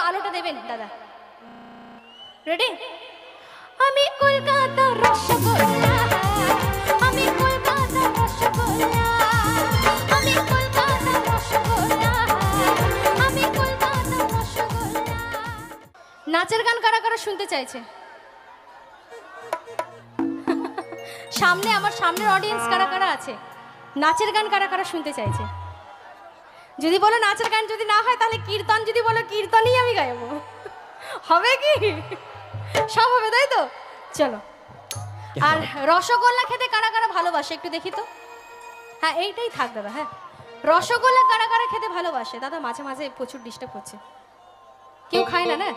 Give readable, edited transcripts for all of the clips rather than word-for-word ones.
আলোটা দেবেন দাদা। রেডি? আমি কলকাতার রসগোল্লা, আমি কলকাতার রসগোল্লা, আমি কলকাতার রসগোল্লা, আমি কলকাতার রসগোল্লা। নাচের গান কারা কারা শুনতে চাইছে? সামনে আমার সামনের অডিয়েন্স কারা কারা আছে? নাচের গান কারা কারা শুনতে চাইছে? যদি বলো নাচের গান যদি না হয় তাহলে কীর্তন, যদি বলো কীর্তনই আমি গাইবো। হবে কি? সব হবে, তাই তো? চলো। আর রসগোল্লা খেতে কারা কারা ভালোবাসে একটু দেখি তো। হ্যাঁ এইটাই থাক দাদা। হ্যাঁ, রসগোল্লা কারা কারা খেতে ভালোবাসে? দাদা মাঝে মাঝে প্রচুর ডিস্টার্ব করছে। কেউ খায় না? না,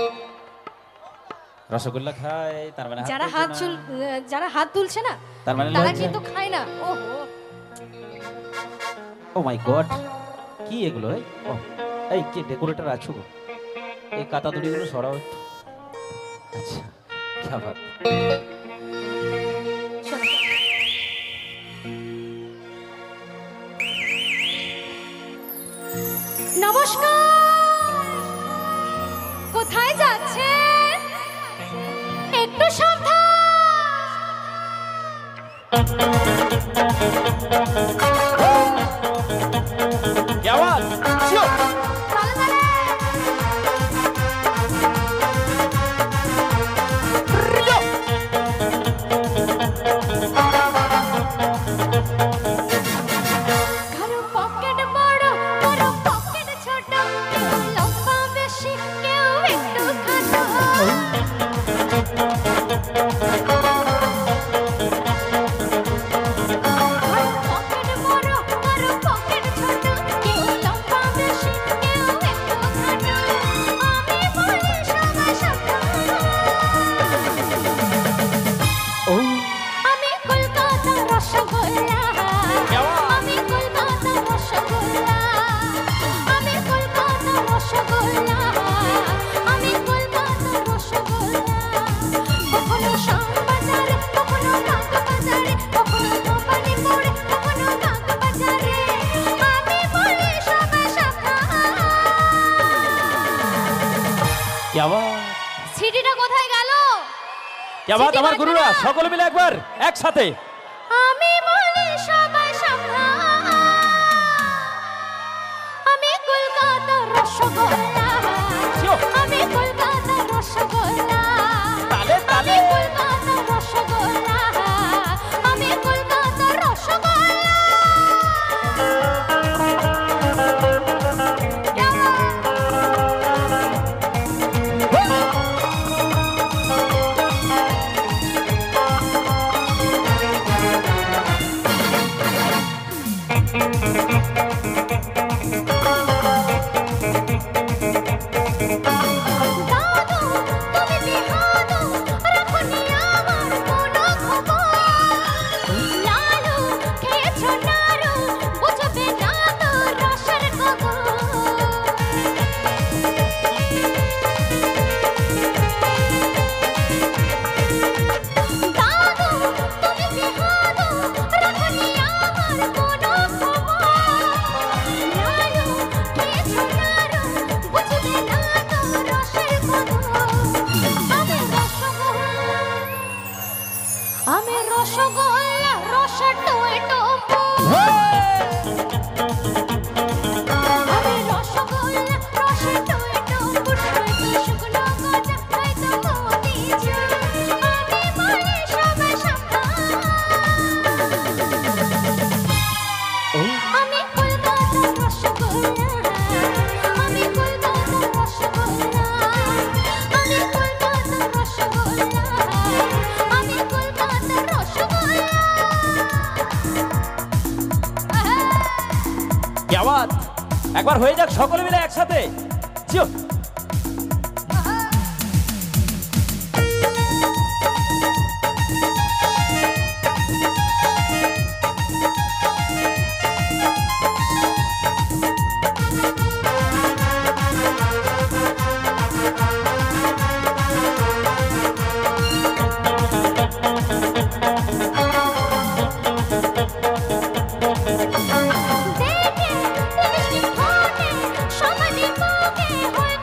রসগোল্লা খায় তার মানে যারা হাত তুলছে না তার মানে তারা কিন্তু খায় না। ওহো, ও মাই গড, কি এগুলো? এই কি ডেকোরেটর আছো গো? এই কাতা দড়িগুলো সরাও একটু। আচ্ছা, কি বাত। নমস্কার, কোথায় যাচ্ছে? একটু সাবধান। क्या बात? चलो। সিটিটা কোথায় গেল? क्या बात আমার গুরুরা সকলে মিলে একবার একসাথে। আমি বলি সবাই সাবধান, আমি কলকাতার রসগোল্লা, আমি কলকাতার রসগোল্লা, তালে তালে কলকাতার রসগোল্লা, আমি কলকাতার রসগোল্লা। আমি রসগোল্লা রসা টমেটো, আমি রসগোল্লা রসা টমেটো, শুকনো গজা হয়তো মতিঝিল, আমি বলি সবাই সাবধান, আমি কলকাতার রসগোল্লা, আমি কলকাতার রসগোল্লা, আমি কলকাতার রসগোল্লা, আমি কলকাতার রসগোল্লা। क्या बात, একবার হয়ে যাক সকলে মিলে একসাথে। চলো। দেখে লিপস্টিক ফোনে সমাজে মুখে হয়ে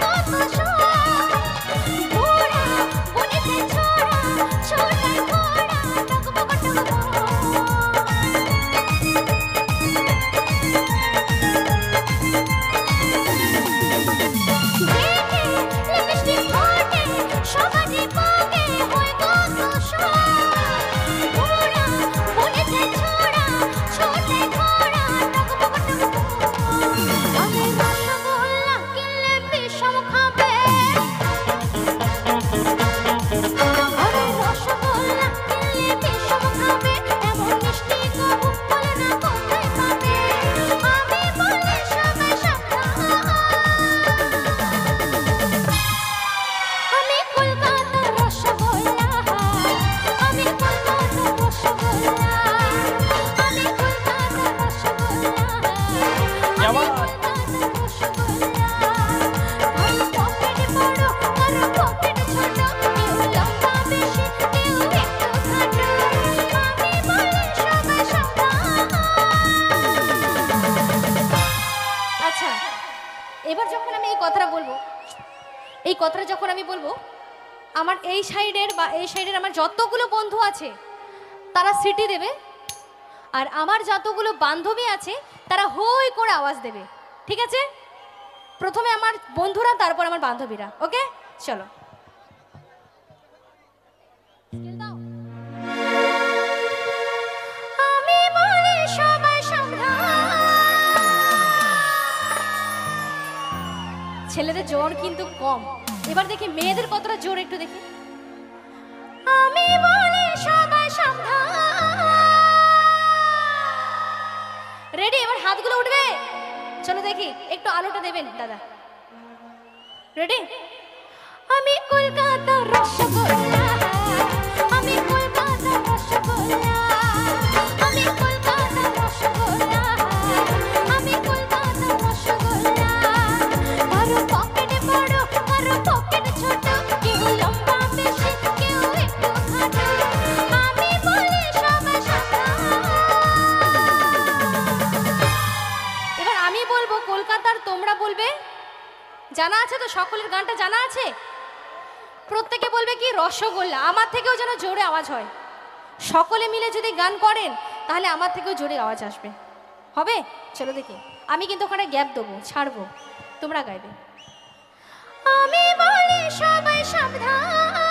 এই কথাটা যখন আমি বলবো, আমার এই সাইডের বা এই সাইডের আমার যতগুলো বন্ধু আছে তারা সিটি দেবে, আর আমার যতগুলো বান্ধবী আছে তারা হই করে আওয়াজ দেবে। ঠিক আছে? প্রথমে আমার বন্ধুরা, তারপর আমার বান্ধবীরা। ওকে, চলো। আমি বলি সবাই সাবধান। ছেলেদের জোর কিন্তু কম, এবার দেখি মেয়েদের কতটা জোর একটু দেখি। আমি বলি সবাই সাবধান। রেডি? এবার হাতগুলো উঠবে। চলো দেখি, একটু আলোটা দেবেন দাদা। রেডি? আমি কলকাতার রসগোল্লা, আমি কলকাতার রসগোল্লা, আমি কলকাতার রসগোল্লা, আমি কলকাতার রসগোল্লা। কারো পকেটে বড়, কারো পকেটে ছোট, কেউ লম্বা বেশি, কেউ একটু খাটো। আমি বলি সবাই সাবধান। এবার আমি বলবো কলকাতার, তোমরা বলবে। জানা আছে তো? সকলের গানটা জানা আছে? প্রত্যেকে বলবে কি? রসগোল্লা। আমার থেকেও যেন জোরে আওয়াজ হয়। সকলে মিলে যদি গান করেন তাহলে আমার থেকেও জোরে আওয়াজ আসবে। হবে? চলো দেখি। আমি কিন্তু ওখানে গ্যাপ দেবো, ছাড়বো, তোমরা গাইবে। আমি বলি সবাই সাবধান।